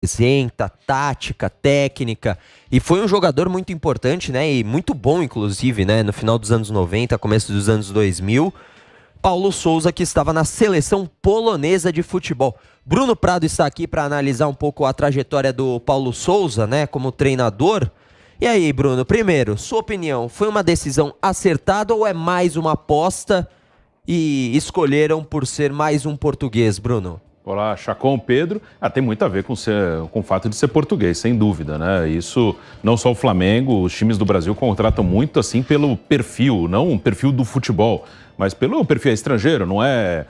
representa, tática, técnica, e foi um jogador muito importante, né, e muito bom, inclusive, né, no final dos anos 90, começo dos anos 2000, Paulo Sousa, que estava na seleção polonesa de futebol. Bruno Prado está aqui para analisar um pouco a trajetória do Paulo Sousa, né, como treinador. E aí, Bruno, primeiro, sua opinião, foi uma decisão acertada ou é mais uma aposta e escolheram por ser mais um português, Bruno? Olá, Chacon, Pedro. Tem muito a ver com o fato de ser português, sem dúvida, né? Isso, não só o Flamengo, os times do Brasil contratam muito assim pelo perfil, não o perfil do futebol, mas pelo perfil estrangeiro, não é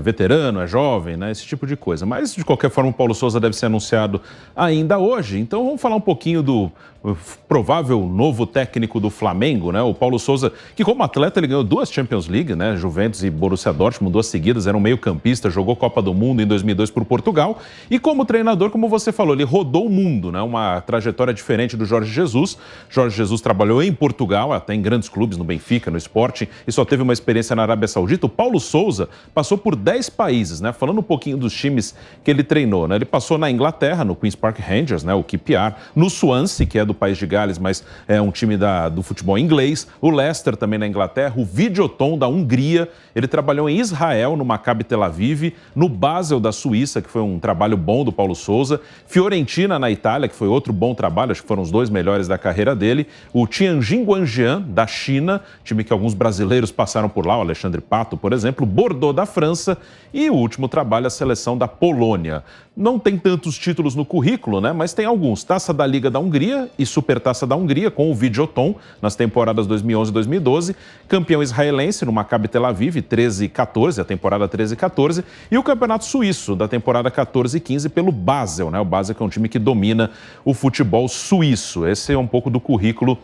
veterano, é jovem, né? Esse tipo de coisa. Mas, de qualquer forma, o Paulo Sousa deve ser anunciado ainda hoje. Então, vamos falar um pouquinho do provável novo técnico do Flamengo, né? O Paulo Sousa, que como atleta ele ganhou 2 Champions League, né? Juventus e Borussia Dortmund, 2 seguidas, era um meio-campista, jogou Copa do Mundo em 2002 por Portugal. E como treinador, como você falou, ele rodou o mundo, né? Uma trajetória diferente do Jorge Jesus. Jorge Jesus trabalhou em Portugal, até em grandes clubes, no Benfica, no Sporting, e só teve uma experiência na Arábia Saudita. O Paulo Sousa passou por 10 países, né? Falando um pouquinho dos times que ele treinou, né? Ele passou na Inglaterra, no Queen's Park Rangers, né? O QPR, no Swansea, que é do país de Gales, mas é um time do futebol inglês, o Leicester também na Inglaterra, o Videoton da Hungria, ele trabalhou em Israel, no Maccabi Tel Aviv, no Basel da Suíça, que foi um trabalho bom do Paulo Sousa, Fiorentina na Itália, que foi outro bom trabalho, acho que foram os 2 melhores da carreira dele, o Tianjin Guanjian da China, time que alguns brasileiros passaram por lá, o Alexandre Pato, por exemplo, Bordeaux da França e o último trabalho, a seleção da Polônia. Não tem tantos títulos no currículo, né? Mas tem alguns. Taça da Liga da Hungria e Supertaça da Hungria com o Videoton nas temporadas 2011 e 2012. Campeão israelense no Maccabi Tel Aviv, 13 e 14, a temporada 13 e 14. E o Campeonato Suíço da temporada 14 e 15 pelo Basel, né? O Basel que é um time que domina o futebol suíço. Esse é um pouco do currículo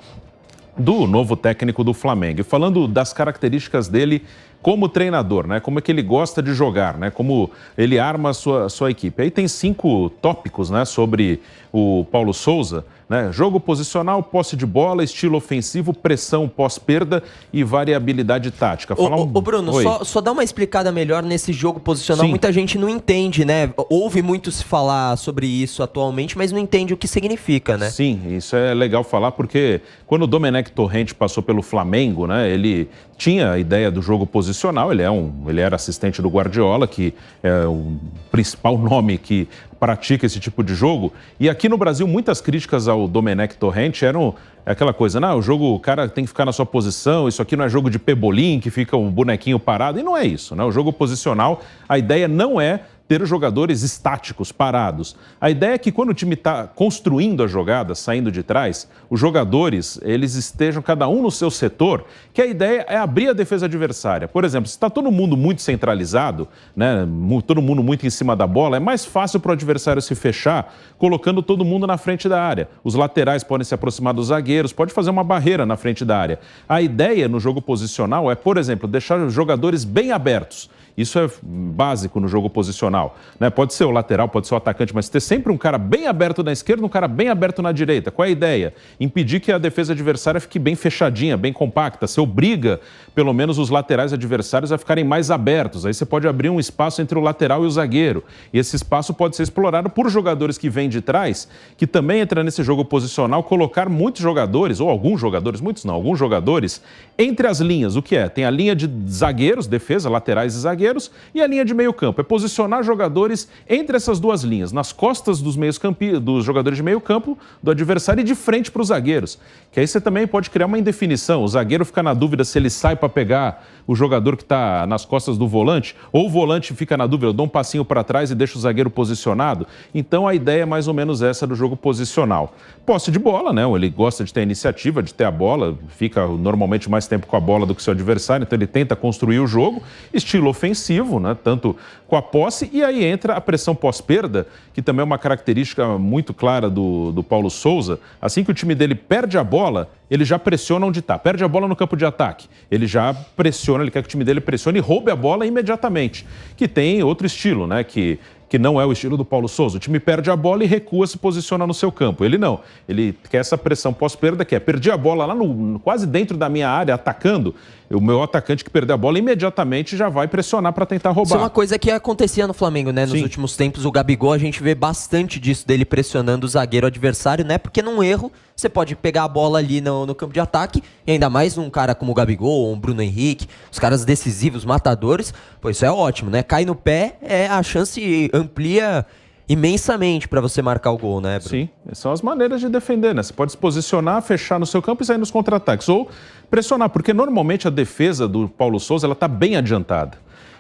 do novo técnico do Flamengo. E falando das características dele como treinador, né? Como é que ele gosta de jogar, né? Como ele arma a sua equipe. Aí tem 5 tópicos, né, sobre o Paulo Sousa, né? Jogo posicional, posse de bola, estilo ofensivo, pressão pós-perda e variabilidade tática. Ô Bruno, só dá uma explicada melhor nesse jogo posicional. Sim. Muita gente não entende, né? Ouve muito se falar sobre isso atualmente, mas não entende o que significa, né? Sim, isso é legal falar porque quando o Domenech Torrent passou pelo Flamengo, né, ele tinha a ideia do jogo posicional, ele era assistente do Guardiola, que é o principal nome que pratica esse tipo de jogo. E aqui no Brasil, muitas críticas ao Domenech Torrent eram aquela coisa, o cara tem que ficar na sua posição, isso aqui não é jogo de pebolim, que fica um bonequinho parado, e não é isso, né? O jogo posicional, a ideia não é ter jogadores estáticos, parados. A ideia é que quando o time está construindo a jogada, saindo de trás, os jogadores, eles estejam cada um no seu setor, que a ideia é abrir a defesa adversária. Por exemplo, se está todo mundo muito centralizado, né, todo mundo muito em cima da bola, é mais fácil para o adversário se fechar, colocando todo mundo na frente da área. Os laterais podem se aproximar dos zagueiros, pode fazer uma barreira na frente da área. A ideia no jogo posicional é, por exemplo, deixar os jogadores bem abertos. Isso é básico no jogo posicional, né? Pode ser o lateral, pode ser o atacante, mas ter sempre um cara bem aberto na esquerda, um cara bem aberto na direita. Qual é a ideia? Impedir que a defesa adversária fique bem fechadinha, bem compacta. Você obriga, pelo menos, os laterais adversários a ficarem mais abertos. Aí você pode abrir um espaço entre o lateral e o zagueiro. E esse espaço pode ser explorado por jogadores que vêm de trás, que também entram nesse jogo posicional, colocar muitos jogadores, ou alguns jogadores, muitos não, alguns jogadores, entre as linhas. O que é? Tem a linha de zagueiros, defesa, laterais e zagueiros, e a linha de meio campo. É posicionar jogadores entre essas 2 linhas, nas costas dos jogadores de meio campo do adversário e de frente para os zagueiros. Que aí você também pode criar uma indefinição. O zagueiro fica na dúvida se ele sai para pegar o jogador que está nas costas do volante, ou o volante fica na dúvida, eu dou um passinho para trás e deixo o zagueiro posicionado. Então a ideia é mais ou menos essa do jogo posicional. Posse de bola, né? Ele gosta de ter a iniciativa, de ter a bola, fica normalmente mais tempo com a bola do que o seu adversário, então ele tenta construir o jogo. Estilo ofensivo, né? Tanto com a posse, e aí entra a pressão pós-perda, que também é uma característica muito clara do Paulo Sousa. Assim que o time dele perde a bola, ele já pressiona onde está. Perde a bola no campo de ataque, ele já pressiona, ele quer que o time dele pressione e roube a bola imediatamente. Que tem outro estilo, né? Que que não é o estilo do Paulo Souza. O time perde a bola e recua, se posiciona no seu campo. Ele não. Ele quer essa pressão pós-perda, que é perdi a bola lá quase dentro da minha área, atacando. O meu atacante que perder a bola imediatamente já vai pressionar para tentar roubar. Isso é uma coisa que acontecia no Flamengo, né? Nos Sim. últimos tempos, o Gabigol, a gente vê bastante disso, dele pressionando o zagueiro adversário, né? Porque num erro, você pode pegar a bola ali no campo de ataque, e ainda mais um cara como o Gabigol, ou um Bruno Henrique, os caras decisivos, matadores, pô, isso é ótimo, né? Cai no pé, a chance amplia imensamente para você marcar o gol, né, Bruno? Sim, são as maneiras de defender, né? Você pode se posicionar, fechar no seu campo e sair nos contra-ataques. Ou pressionar, porque normalmente a defesa do Paulo Souza, ela está bem adiantada.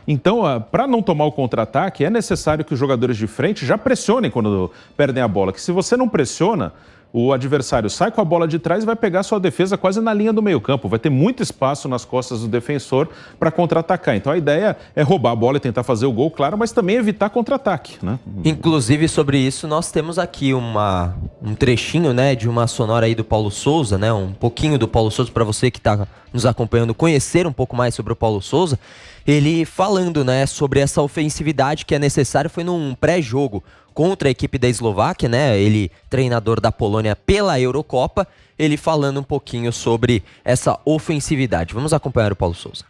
Então, para não tomar o contra-ataque, é necessário que os jogadores de frente já pressionem quando perdem a bola. Que se você não pressiona, o adversário sai com a bola de trás e vai pegar sua defesa quase na linha do meio-campo. Vai ter muito espaço nas costas do defensor para contra-atacar. Então a ideia é roubar a bola e tentar fazer o gol, claro, mas também evitar contra-ataque, né? Inclusive, sobre isso, nós temos aqui um trechinho, né, de uma sonora aí do Paulo Souza, né? Um pouquinho do Paulo Souza para você que está nos acompanhando conhecer um pouco mais sobre o Paulo Souza. Ele falando, né, sobre essa ofensividade que é necessária, foi num pré-jogo contra a equipe da Eslováquia, né? Ele, treinador da Polônia pela Eurocopa, ele falando um pouquinho sobre essa ofensividade. Vamos acompanhar o Paulo Souza.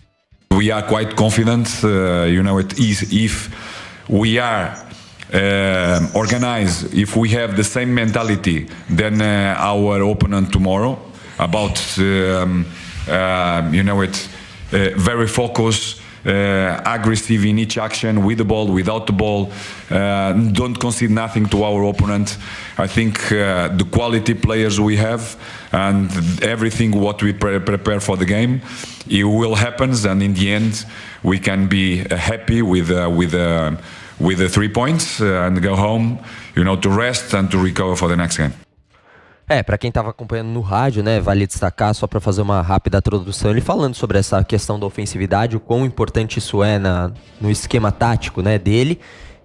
We are quite confident, if we are organized, if we have the same mentality than our opponent tomorrow, about very focused. Aggressive in each action, with the ball, without the ball, don't concede nothing to our opponent. I think the quality players we have and everything what we prepare for the game, it will happen, and in the end we can be happy with the 3 points and go home, to rest and to recover for the next game. Pra quem tava acompanhando no rádio, né, vale destacar, só para fazer uma rápida introdução, ele falando sobre essa questão da ofensividade, o quão importante isso é no esquema tático, né, dele,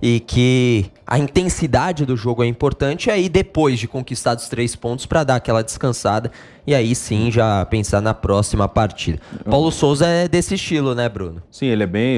e que a intensidade do jogo é importante, e aí depois de conquistar os 3 pontos para dar aquela descansada, e aí sim já pensar na próxima partida. Paulo Souza é desse estilo, né, Bruno? Sim,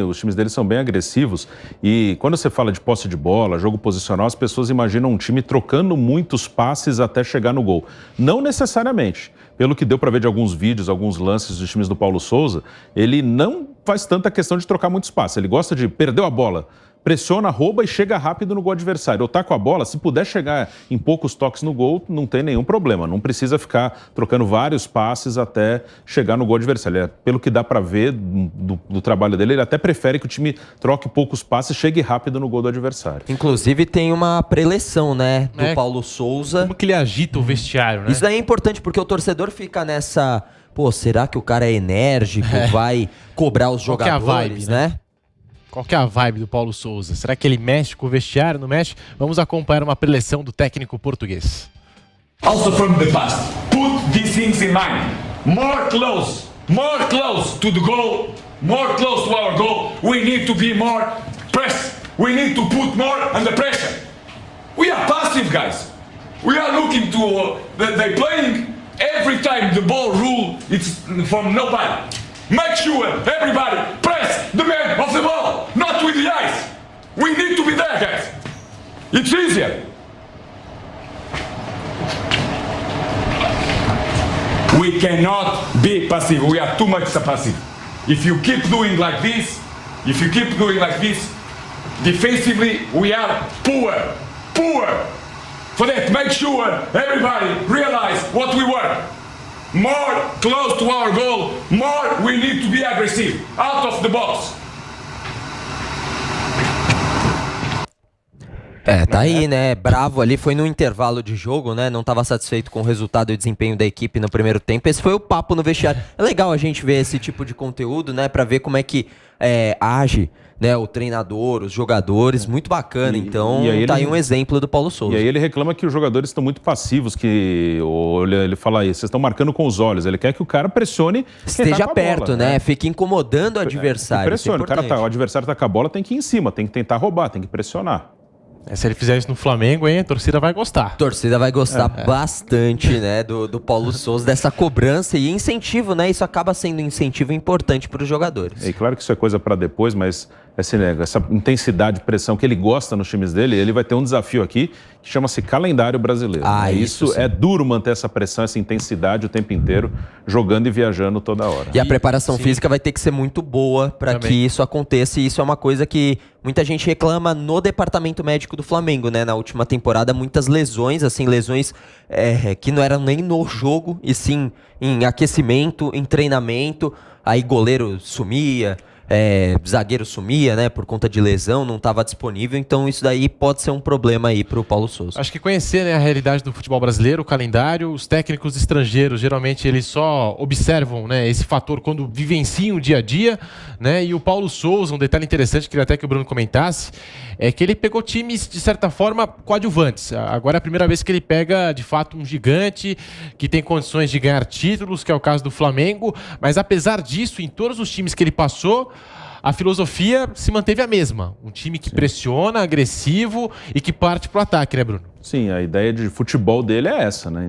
os times dele são bem agressivos, e quando você fala de posse de bola, jogo posicional, as pessoas imaginam um time trocando muitos passes até chegar no gol. Não necessariamente. Pelo que deu para ver de alguns vídeos, alguns lances dos times do Paulo Souza, ele não faz tanta questão de trocar muitos passes. Ele gosta de perdeu a bola, pressiona, rouba e chega rápido no gol adversário. Ou tá com a bola, se puder chegar em poucos toques no gol, não tem nenhum problema. Não precisa ficar trocando vários passes até chegar no gol adversário. Pelo que dá para ver do trabalho dele, ele até prefere que o time troque poucos passes e chegue rápido no gol do adversário. Inclusive tem uma preleção, né, do Paulo Souza. Como que ele agita o vestiário, né? Isso daí é importante porque o torcedor fica nessa... Pô, será que o cara é enérgico, vai cobrar os jogadores, Qual que é a vibe, né? Qual que é a vibe do Paulo Souza? Será que ele mexe com o vestiário, não mexe? Vamos acompanhar uma preleção do técnico português. Also from the past, put these things in mind. More close to the goal, more close to our goal. We need to be more press. We need to put more under pressure. We are passive, guys. We are looking to they playing every time the ball rule. It's from nobody. Make sure everybody press the man of the ball, not with the eyes. We need to be there, guys. It's easier. We cannot be passive. We are too much passive. If you keep doing like this, defensively we are poor. For that, make sure everybody realize what we were. More close to our goal, more we need to be aggressive, out of the box. Tá aí, né? Bravo ali, foi no intervalo de jogo, né? Não estava satisfeito com o resultado e o desempenho da equipe no primeiro tempo. Esse foi o papo no vestiário. É legal a gente ver esse tipo de conteúdo, né? Pra ver como é que age, né, o treinador, os jogadores, muito bacana. Então, tá aí um exemplo do Paulo Souza. E aí ele reclama que os jogadores estão muito passivos, ele fala aí, vocês estão marcando com os olhos. Ele quer que o cara pressione, esteja tá perto, bola, né? Fique incomodando o adversário. Pressione, o adversário tá com a bola, tem que ir em cima, tem que tentar roubar, tem que pressionar. Se ele fizer isso no Flamengo, hein, a torcida vai gostar. A torcida vai gostar bastante, né, do Paulo Souza, dessa cobrança e incentivo, né? Isso acaba sendo um incentivo importante para os jogadores. E claro que isso é coisa para depois, mas essa intensidade, pressão que ele gosta nos times dele, ele vai ter um desafio aqui que chama-se calendário brasileiro. Isso é duro manter essa pressão, essa intensidade o tempo inteiro, jogando e viajando toda hora. E a preparação física vai ter que ser muito boa para que isso aconteça, e isso é uma coisa que muita gente reclama no departamento médico do Flamengo, né? Na última temporada, muitas lesões, assim, lesões que não eram nem no jogo, e sim em aquecimento, em treinamento, aí goleiro sumia, zagueiro sumia, né, por conta de lesão, não estava disponível, então isso daí pode ser um problema aí pro Paulo Sousa. Acho que conhecer, né, a realidade do futebol brasileiro, o calendário, os técnicos estrangeiros, geralmente eles só observam, né, esse fator quando vivenciam o dia a dia, né, e o Paulo Sousa, um detalhe interessante, queria até que o Bruno comentasse, é que ele pegou times, de certa forma, coadjuvantes. Agora é a primeira vez que ele pega, de fato, um gigante que tem condições de ganhar títulos, que é o caso do Flamengo, mas apesar disso, em todos os times que ele passou, a filosofia se manteve a mesma. Um time que pressiona, agressivo e que parte pro ataque, né, Bruno? Sim, a ideia de futebol dele é essa, né?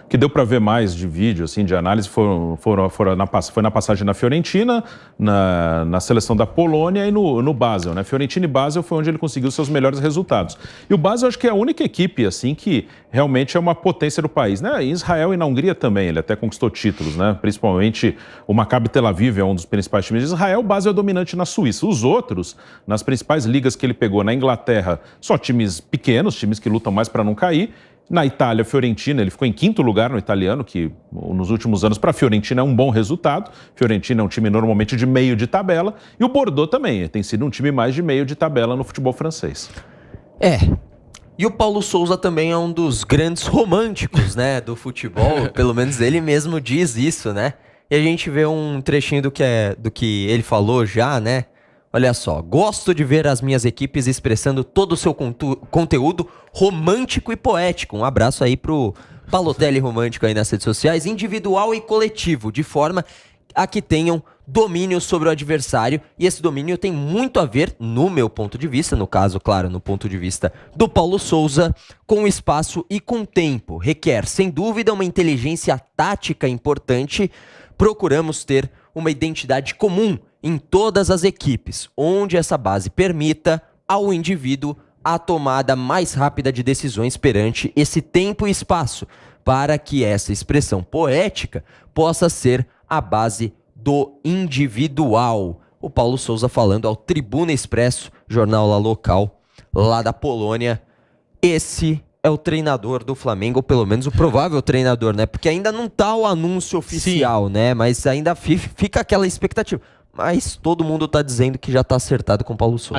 O que deu para ver mais de vídeo, assim, de análise, foi na passagem na Fiorentina, na seleção da Polônia e no Basel, né? Fiorentina e Basel foi onde ele conseguiu seus melhores resultados. E o Basel, acho que é a única equipe, assim, que realmente é uma potência do país, né? Em Israel e na Hungria também, ele até conquistou títulos, né? Principalmente o Maccabi Tel Aviv é um dos principais times de Israel, o Basel é dominante na Suíça. Os outros, nas principais ligas que ele pegou na Inglaterra, só times pequenos, times que lutam mais para não cair. Na Itália, Fiorentina, ele ficou em 5º lugar no italiano, que nos últimos anos para a Fiorentina é um bom resultado. Fiorentina é um time normalmente de meio de tabela. E o Bordeaux também tem sido um time mais de meio de tabela no futebol francês. E o Paulo Sousa também é um dos grandes românticos, né, do futebol. Pelo menos ele mesmo diz isso, né? E a gente vê um trechinho do que ele falou já, né? Olha só, gosto de ver as minhas equipes expressando todo o seu conteúdo romântico e poético. Um abraço aí pro Balotelli romântico aí nas redes sociais, individual e coletivo, de forma a que tenham domínio sobre o adversário. E esse domínio tem muito a ver, no meu ponto de vista, no caso, claro, no ponto de vista do Paulo Sousa, com espaço e com tempo. Requer, sem dúvida, uma inteligência tática importante. Procuramos ter uma identidade comum em todas as equipes, onde essa base permita ao indivíduo a tomada mais rápida de decisões perante esse tempo e espaço, para que essa expressão poética possa ser a base do individual. O Paulo Sousa falando ao Tribuna Expresso, jornal lá local, lá da Polônia. Esse é o treinador do Flamengo, ou pelo menos o provável treinador, né? Porque ainda não tá o anúncio oficial, né? Mas ainda fica aquela expectativa. Mas todo mundo tá dizendo que já tá acertado com o Paulo Sousa.